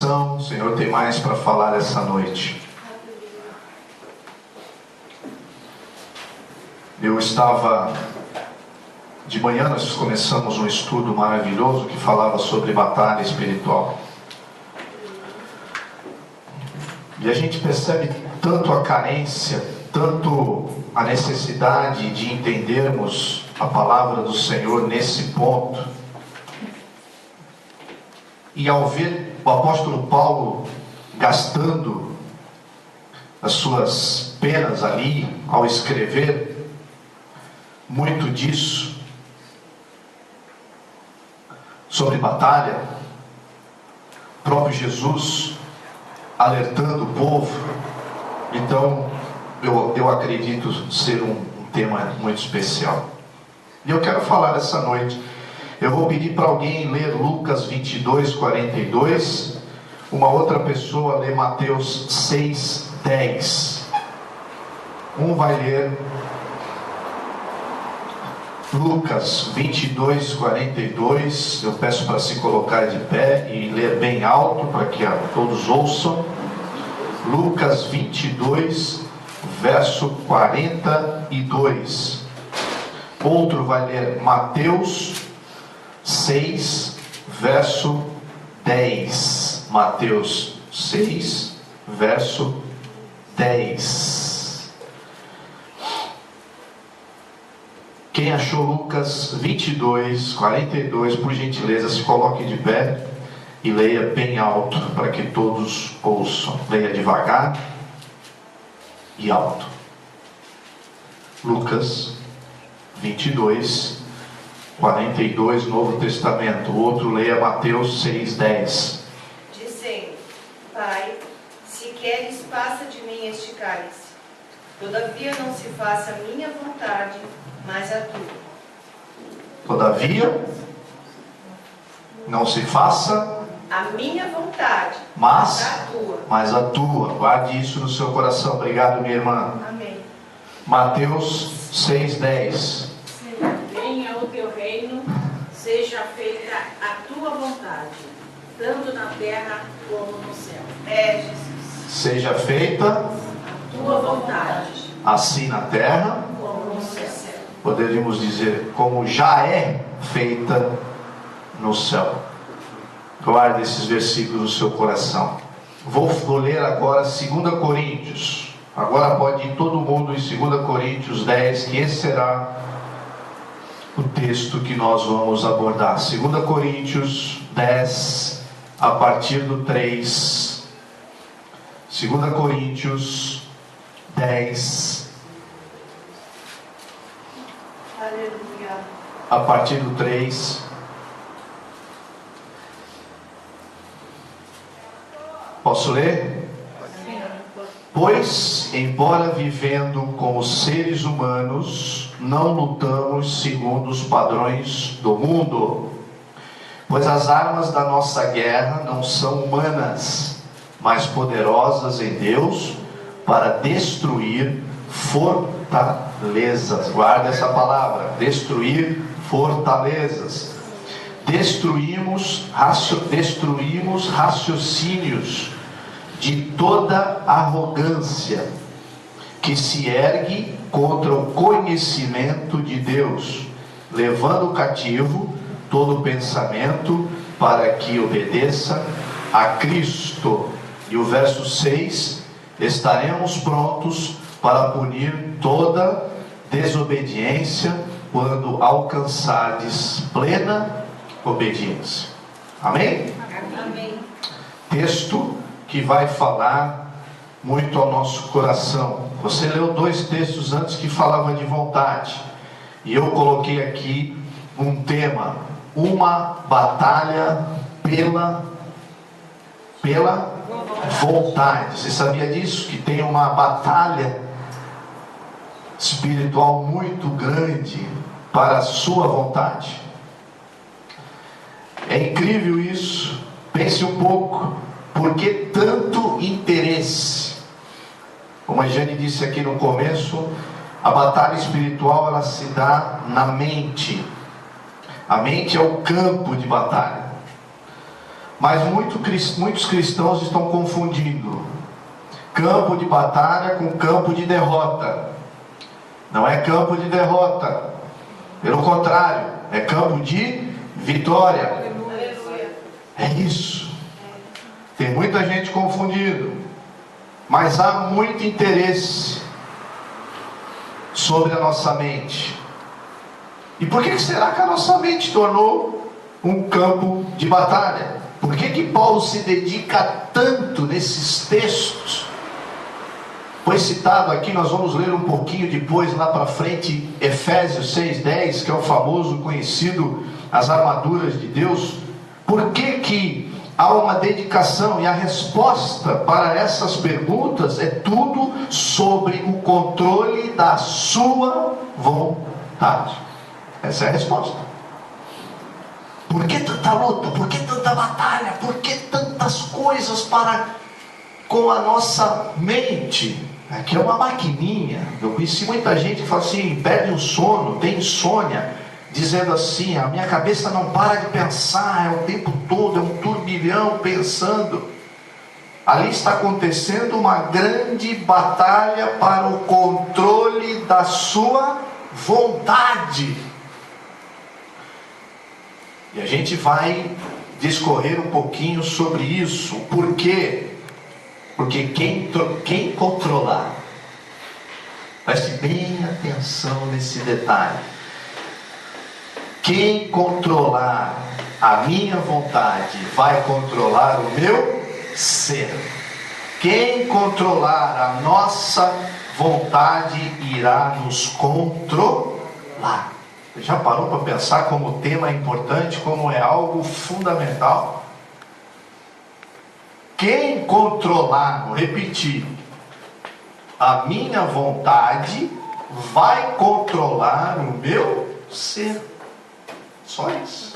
coração. O Senhor tem mais para falar essa noite. Eu estava... De manhã nós começamos um estudo maravilhoso que falava sobre batalha espiritual. E a gente percebe tanto a carência, tanto a necessidade de entendermos a palavra do Senhor nesse ponto. E ao ver o apóstolo Paulo gastando as suas penas ali, ao escrever muito disso, sobre batalha, o próprio Jesus alertando o povo, então eu acredito ser um tema muito especial. E eu quero falar essa noite. Eu vou pedir para alguém ler Lucas 22, 42, uma outra pessoa ler Mateus 6, 10. Um vai ler Lucas 22, 42, eu peço para se colocar de pé e ler bem alto para que todos ouçam. Lucas 22, verso 42. Outro vai ler Mateus 6, verso 10. Mateus 6, verso 10. Quem achou Lucas 22, 42, por gentileza, se coloque de pé e leia bem alto, para que todos ouçam. Leia devagar e alto. Lucas 22, 42, Novo Testamento. O outro leia Mateus 6, 10. Dizendo: Pai, se queres, passa de mim este cálice. Todavia não se faça a minha vontade, mas a tua. Todavia, não se faça a minha vontade, mas a tua. Guarde isso no seu coração. Obrigado, minha irmã. Amém. Mateus 6:10. Venha o teu reino, seja feita a tua vontade, tanto na terra como no céu. Jesus. Seja feita a tua vontade, assim na terra, como no céu. Poderíamos dizer, como já é feita no céu. Guarde esses versículos no seu coração. Vou ler agora 2 Coríntios. Agora pode ir todo mundo em 2 Coríntios 10, que esse será o texto que nós vamos abordar. 2 Coríntios 10, a partir do 3. 2 Coríntios 10, Aleluia. a partir do 3. Posso ler? Pois, embora vivendo como seres humanos, não lutamos segundo os padrões do mundo. Pois as armas da nossa guerra não são humanas, mas poderosas em Deus para destruir fortalezas. Guarda essa palavra, destruir fortalezas. Destruímos raciocínios de toda arrogância que se ergue contra o conhecimento de Deus, levando cativo todo pensamento para que obedeça a Cristo. E o verso 6: estaremos prontos para punir toda desobediência quando alcançardes plena obediência. Amém? Amém. Texto que vai falar muito ao nosso coração. Você leu 2 textos antes que falavam de vontade, e eu coloquei aqui um tema: uma batalha pela vontade. Você sabia disso? Que tem uma batalha espiritual muito grande para a sua vontade. É incrível isso. Pense um pouco. Por que tanto interesse? Como a Jane disse aqui no começo, a batalha espiritual ela se dá na mente. A mente é o campo de batalha. Mas muitos cristãos estão confundindo campo de batalha com campo de derrota. Não é campo de derrota, pelo contrário, é campo de vitória. Aleluia. É isso. Tem muita gente confundindo, mas há muito interesse sobre a nossa mente. E por que será que a nossa mente tornou um campo de batalha? Por que Paulo se dedica tanto nesses textos? Foi citado aqui, nós vamos ler um pouquinho depois, lá para frente, Efésios 6:10, que é o famoso, conhecido, as armaduras de Deus. Por que há uma dedicação? E a resposta para essas perguntas é tudo sobre o controle da sua vontade. Essa é a resposta. Por que tanta luta? Por que tanta batalha? Por que tantas coisas com a nossa mente? Aqui é uma maquininha. Eu conheci muita gente que fala assim, perde o sono, tem insônia, dizendo assim, a minha cabeça não para de pensar, é o tempo todo, é um turbilhão pensando. Ali está acontecendo uma grande batalha para o controle da sua vontade. E a gente vai discorrer um pouquinho sobre isso. Por quê? Porque quem controlar, preste bem atenção nesse detalhe. Quem controlar a minha vontade vai controlar o meu ser. Quem controlar a nossa vontade irá nos controlar. Você já parou para pensar como o tema é importante, como é algo fundamental? Quem controlar, vou repetir, a minha vontade vai controlar o meu ser. Só isso.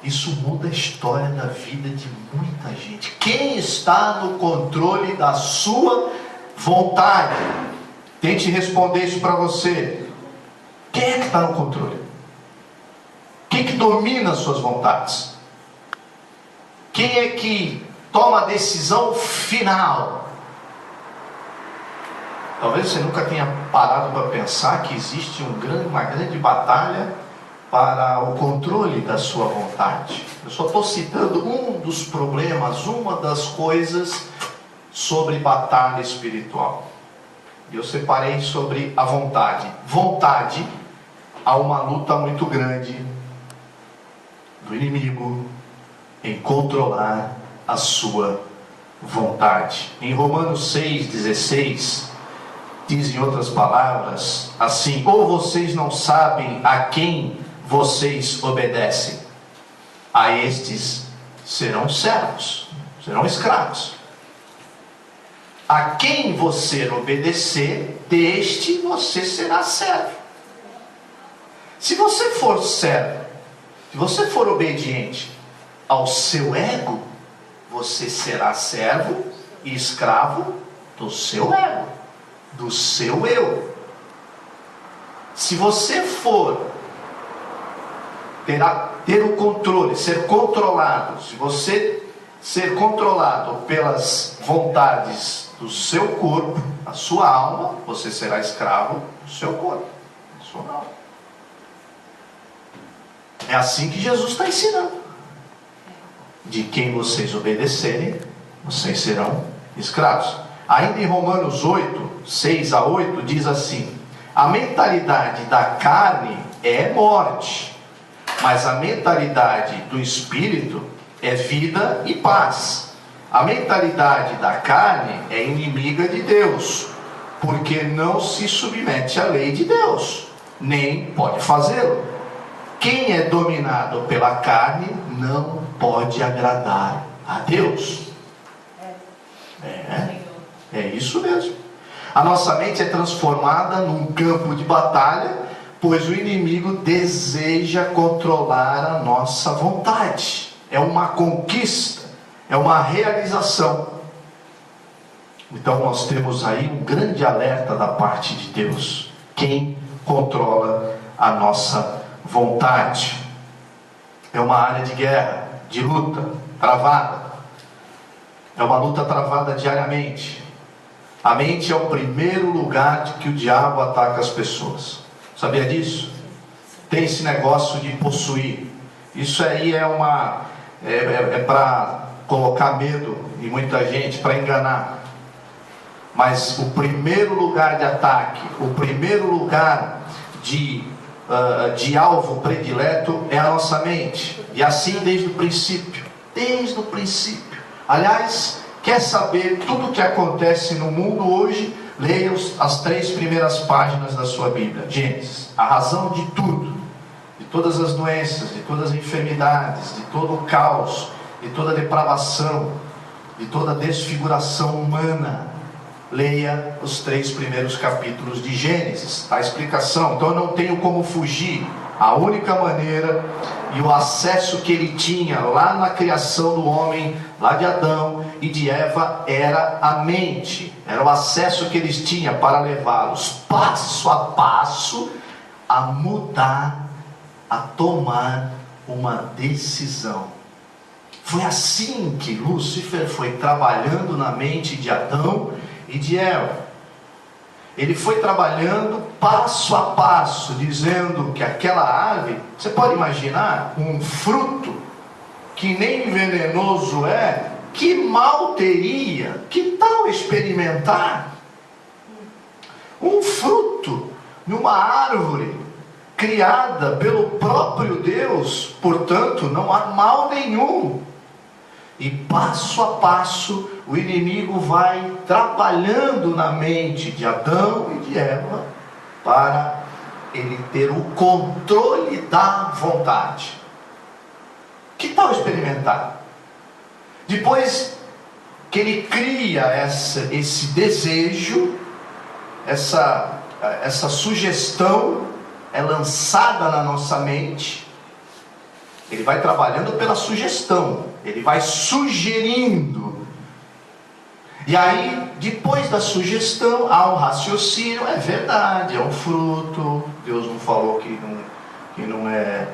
Isso muda a história da vida de muita gente. Quem está no controle da sua vontade? Tente responder isso para você. Quem é que está no controle? Quem que domina as suas vontades? Quem é que toma a decisão final? Talvez você nunca tenha parado para pensar que existe uma grande batalha para o controle da sua vontade. Eu só estou citando um dos problemas, uma das coisas sobre batalha espiritual. E eu separei sobre a vontade. Vontade, há uma luta muito grande do inimigo em controlar a sua vontade. Em Romanos 6,16, diz em outras palavras assim: ou vocês não sabem a quem vocês obedecem, a estes serão servos, serão escravos. A quem você obedecer, deste você será servo. Se você for servo, se você for obediente ao seu ego, você será servo e escravo do seu ego, do seu eu. Se você for ter o controle, ser controlado, se você ser controlado pelas vontades do seu corpo, a sua alma, você será escravo do seu corpo, da sua alma. É assim que Jesus está ensinando. De quem vocês obedecerem, vocês serão escravos. Ainda em Romanos 8, 6-8, diz assim: a mentalidade da carne é morte, mas a mentalidade do Espírito é vida e paz. A mentalidade da carne é inimiga de Deus, porque não se submete à lei de Deus, nem pode fazê-lo. Quem é dominado pela carne não pode agradar a Deus. É isso mesmo. A nossa mente é transformada num campo de batalha, pois o inimigo deseja controlar a nossa vontade. É uma conquista, é uma realização. Então nós temos aí um grande alerta da parte de Deus. Quem controla a nossa vontade? É uma área de guerra, de luta, travada. É uma luta travada diariamente. A mente é o primeiro lugar de que o diabo ataca as pessoas. Sabia disso? Tem esse negócio de possuir. Isso aí é para colocar medo em muita gente, para enganar. Mas o primeiro lugar de ataque, o primeiro lugar de alvo predileto é a nossa mente. E assim desde o princípio. Desde o princípio. Aliás, quer saber tudo o que acontece no mundo hoje? Leia as 3 primeiras páginas da sua Bíblia. Gênesis. A razão de tudo. De todas as doenças, de todas as enfermidades, de todo o caos, de toda a depravação, de toda a desfiguração humana. Leia os 3 primeiros capítulos de Gênesis, a explicação. Então eu não tenho como fugir. A única maneira e o acesso que ele tinha lá na criação do homem, lá de Adão e de Eva, era a mente. Era o acesso que eles tinham para levá-los passo a passo a mudar, a tomar uma decisão. Foi assim que Lúcifer foi trabalhando na mente de Adão e de Eva. Ele foi trabalhando passo a passo, dizendo que aquela árvore, você pode imaginar, um fruto que nem venenoso é, que mal teria, que tal experimentar? Um fruto numa árvore criada pelo próprio Deus, portanto não há mal nenhum. E passo a passo o inimigo vai trabalhando na mente de Adão e de Eva para ele ter o controle da vontade. Que tal experimentar? Depois que ele cria esse desejo, essa sugestão é lançada na nossa mente. Ele vai trabalhando pela sugestão, ele vai sugerindo. E aí, depois da sugestão, há um raciocínio. É verdade, é um fruto. Deus não falou que não é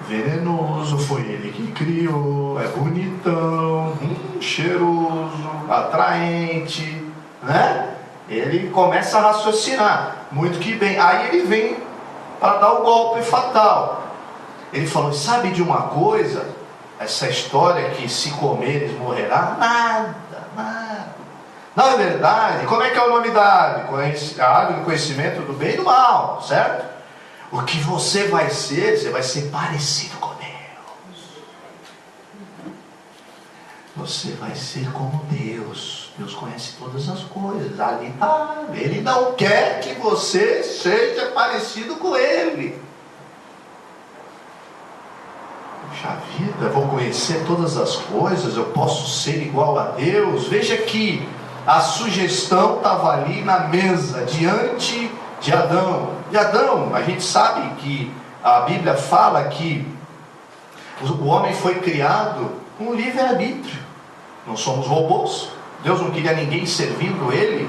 venenoso, foi ele que criou, é bonitão, cheiroso, atraente, né? Ele começa a raciocinar, muito que bem. Aí ele vem para dar o golpe fatal. Ele falou: sabe de uma coisa? Essa história que se comeres morrerá? Nada. Não é verdade? Como é que é o nome da árvore? A árvore do conhecimento do bem e do mal, certo? O que você vai ser parecido com Deus. Você vai ser como Deus. Deus conhece todas as coisas. Ali está. Ele não quer que você seja parecido com Ele. Puxa vida, vou conhecer todas as coisas, eu posso ser igual a Deus. Veja que a sugestão estava ali na mesa, diante de Adão. E Adão, a gente sabe que a Bíblia fala que o homem foi criado com um livre-arbítrio. Não somos robôs. Deus não queria ninguém servindo Ele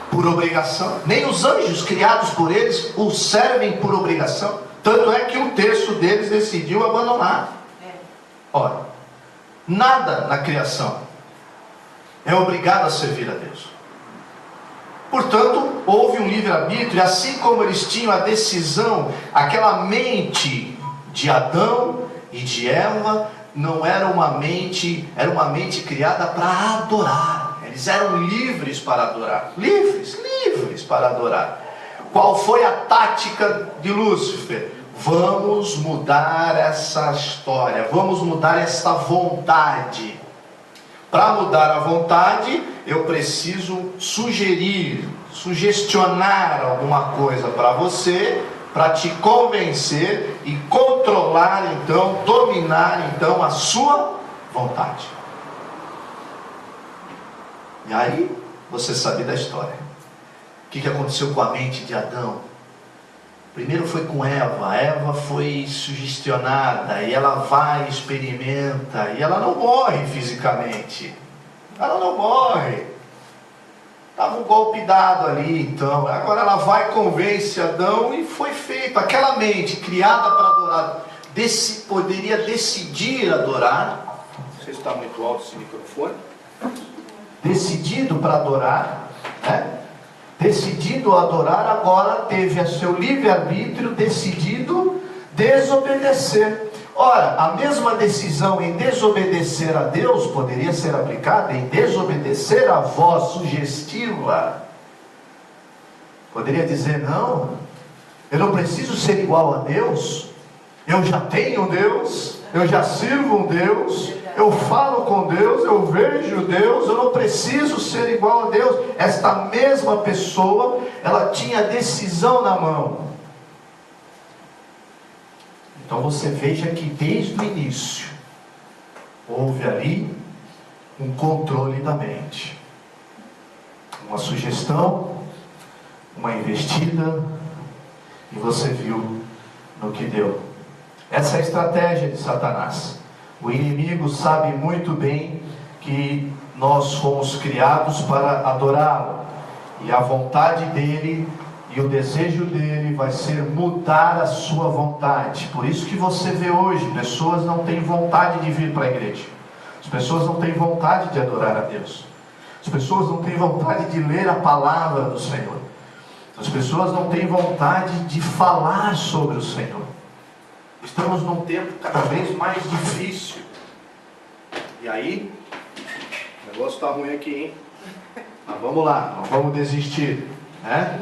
por obrigação. Nem os anjos criados por eles o servem por obrigação. Tanto é que um terço deles decidiu abandonar. Ora, nada na criação é obrigado a servir a Deus. Portanto, houve um livre-arbítrio, e assim como eles tinham a decisão, aquela mente de Adão e de Eva não era uma mente, era uma mente criada para adorar. Eles eram livres para adorar. Livres para adorar. Qual foi a tática de Lúcifer? Vamos mudar essa história, vamos mudar essa vontade. Para mudar a vontade, eu preciso sugestionar alguma coisa para você, para te convencer e controlar então, dominar então a sua vontade. E aí, você sabe da história. O que aconteceu com a mente de Adão? Primeiro foi com Eva. Eva foi sugestionada e ela vai, experimenta, e ela não morre fisicamente. Ela não morre. Estava um golpe dado ali, então. Agora ela vai, convence Adão e foi feito. Aquela mente criada para adorar poderia decidir adorar. Não sei se está muito alto esse microfone. Decidido para adorar, né? Decidido a adorar, agora teve a seu livre-arbítrio decidido desobedecer. Ora, a mesma decisão em desobedecer a Deus poderia ser aplicada em desobedecer a voz sugestiva. Poderia dizer: não, eu não preciso ser igual a Deus, eu já tenho Deus, eu já sirvo um Deus, eu falo com Deus, eu vejo Deus, eu não preciso ser igual a Deus. Esta mesma pessoa, ela tinha a decisão na mão. Então você veja que desde o início houve ali um controle da mente, uma sugestão, uma investida, e você viu no que deu. Essa é a estratégia de Satanás. O inimigo sabe muito bem que nós fomos criados para adorá-lo, e a vontade dele e o desejo dele vai ser mudar a sua vontade. Por isso que você vê hoje, pessoas não têm vontade de vir para a igreja. As pessoas não têm vontade de adorar a Deus. As pessoas não têm vontade de ler a palavra do Senhor. As pessoas não têm vontade de falar sobre o Senhor. Estamos num tempo cada vez mais difícil. E aí, o negócio está ruim aqui, hein? Mas vamos lá, não vamos desistir, né?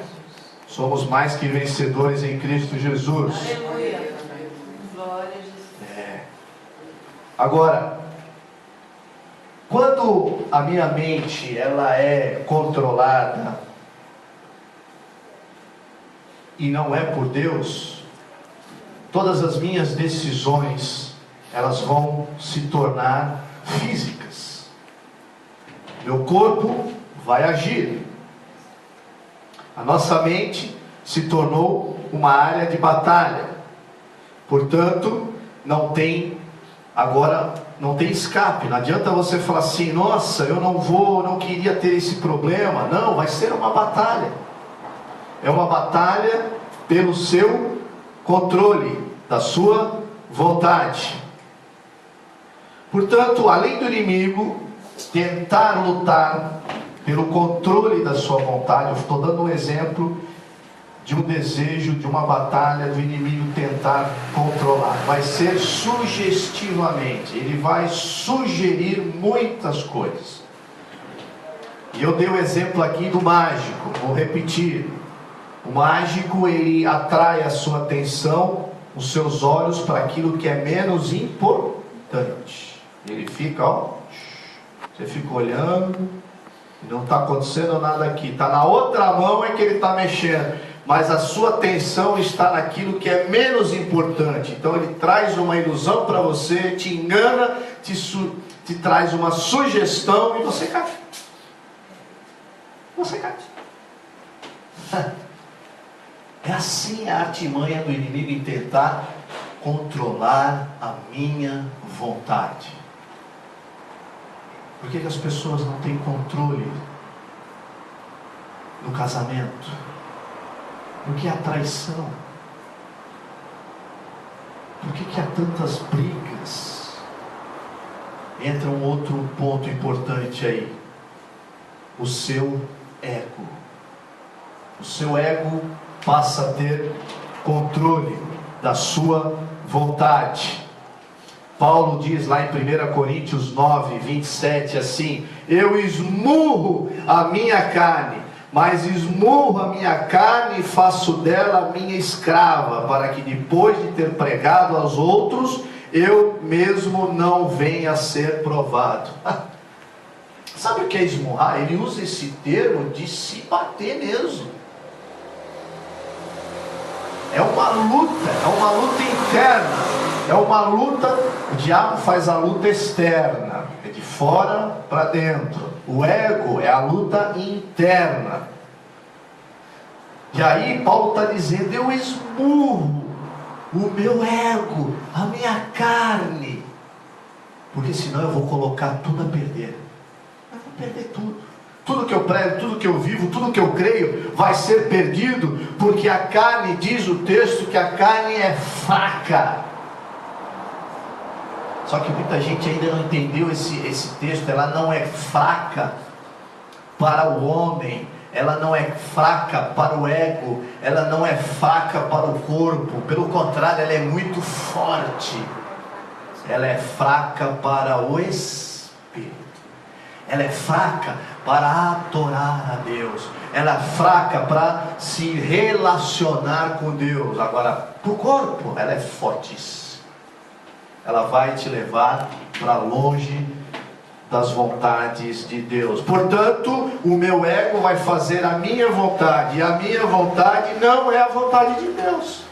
Somos mais que vencedores em Cristo Jesus. Aleluia. Glória a Jesus. Agora, quando a minha mente ela é controlada e não é por Deus, todas as minhas decisões elas vão se tornar físicas. Meu corpo vai agir. A nossa mente se tornou uma área de batalha. Portanto, não tem escape. Não adianta você falar assim: nossa, eu não queria ter esse problema. Não, vai ser uma batalha. É uma batalha pelo seu controle, da sua vontade. Portanto, além do inimigo tentar lutar pelo controle da sua vontade, eu estou dando um exemplo de um desejo, de uma batalha do inimigo tentar controlar. Vai ser sugestivamente, ele vai sugerir muitas coisas. E eu dei o exemplo aqui do mágico, vou repetir. O mágico, ele atrai a sua atenção, os seus olhos para aquilo que é menos importante. Ele fica, você fica olhando, não está acontecendo nada aqui, está na outra mão é que ele está mexendo, mas a sua atenção está naquilo que é menos importante. Então ele traz uma ilusão para você, te engana, te traz uma sugestão e você cai. Você cai. É assim a artimanha do inimigo em tentar controlar a minha vontade. Por que as pessoas não têm controle no casamento? Por que a traição? Por que há tantas brigas? Entra um outro ponto importante aí: o seu ego. O seu ego passa a ter controle da sua vontade. Paulo diz lá em 1 Coríntios 9, 27 assim: eu esmurro a minha carne, mas esmurro a minha carne e faço dela minha escrava, para que depois de ter pregado aos outros, eu mesmo não venha a ser provado. Sabe o que é esmurrar? Ele usa esse termo de se bater mesmo. É uma luta interna, é uma luta. O diabo faz a luta externa, é de fora para dentro. O ego é a luta interna. E aí Paulo está dizendo: eu esmurro o meu ego, a minha carne, porque senão eu vou colocar tudo a perder. Eu vou perder tudo. Tudo que eu prego, tudo que eu vivo, tudo que eu creio vai ser perdido, porque a carne, diz o texto, que a carne é fraca. Só que muita gente ainda não entendeu esse texto. Ela não é fraca para o homem, ela não é fraca para o ego, ela não é fraca para o corpo. Pelo contrário, ela é muito forte. Ela é fraca para o Espírito. Ela é fraca para adorar a Deus. Ela é fraca para se relacionar com Deus. Agora, para o corpo, ela é fortíssima. Ela vai te levar para longe das vontades de Deus. Portanto, o meu ego vai fazer a minha vontade, e a minha vontade não é a vontade de Deus.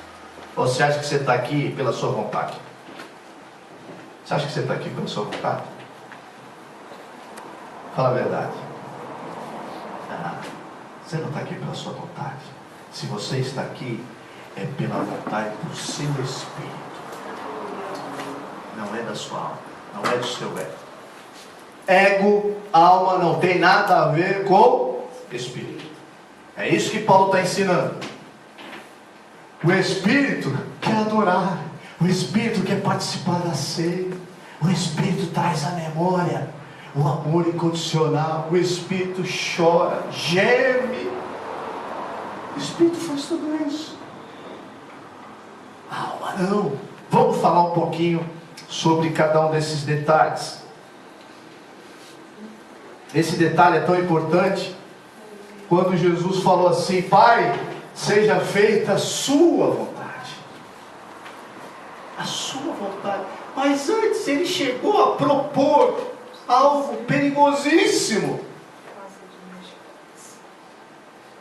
Ou você acha que você está aqui pela sua vontade? Você acha que você está aqui pela sua vontade? Fala a verdade. Você não está aqui pela sua vontade. Se você está aqui, é pela vontade do seu Espírito. Não é da sua alma, não é do seu ego. Ego, alma não tem nada a ver com Espírito. É isso que Paulo está ensinando. O Espírito quer adorar. O Espírito quer participar da ceia. O Espírito traz à memória o amor incondicional. O Espírito chora, geme. O Espírito faz tudo isso. A alma não. Vamos falar um pouquinho sobre cada um desses detalhes. Esse detalhe é tão importante. Quando Jesus falou assim: Pai, seja feita a sua vontade. A sua vontade. Mas antes ele chegou a propor algo perigosíssimo.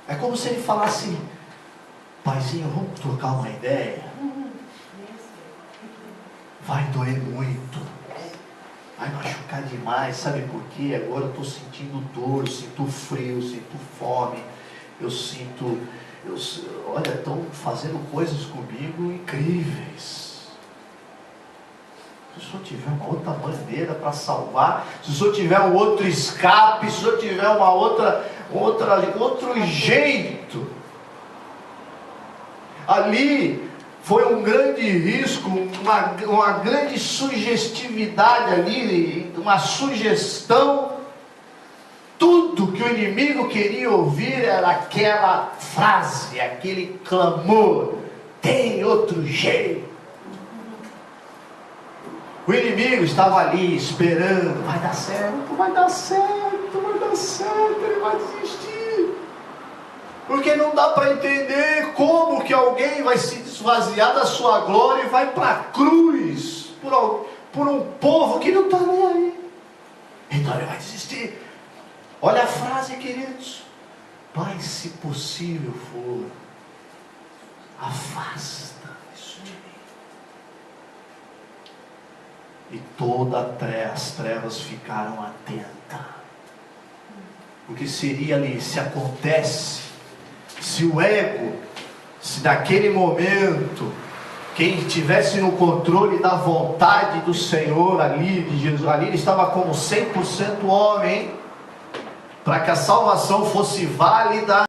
É como se ele falasse: Paizinho, vamos trocar uma ideia. Vai doer muito, vai machucar demais. Sabe por quê? Agora eu estou sentindo dor, sinto frio, sinto fome. Olha, estão fazendo coisas comigo incríveis. Se o senhor tiver uma outra maneira para salvar, se o senhor tiver um outro escape, se o senhor tiver outro jeito. Ali foi um grande risco, uma grande sugestividade ali, uma sugestão. Tudo que o inimigo queria ouvir era aquela frase, aquele clamor: tem outro jeito. O inimigo estava ali esperando: vai dar certo, vai dar certo, vai dar certo, ele vai desistir. Porque não dá para entender como que alguém vai se esvaziar da sua glória e vai para a cruz por um povo que não está nem aí. Então ele vai desistir. Olha a frase, queridos: Pai, se possível for, afasta isso de mim. E todas as trevas ficaram atentas. O que seria ali, se acontece, se o ego, se naquele momento, quem estivesse no controle da vontade do Senhor ali, de Jesus, ali ele estava como 100% homem, para que a salvação fosse válida,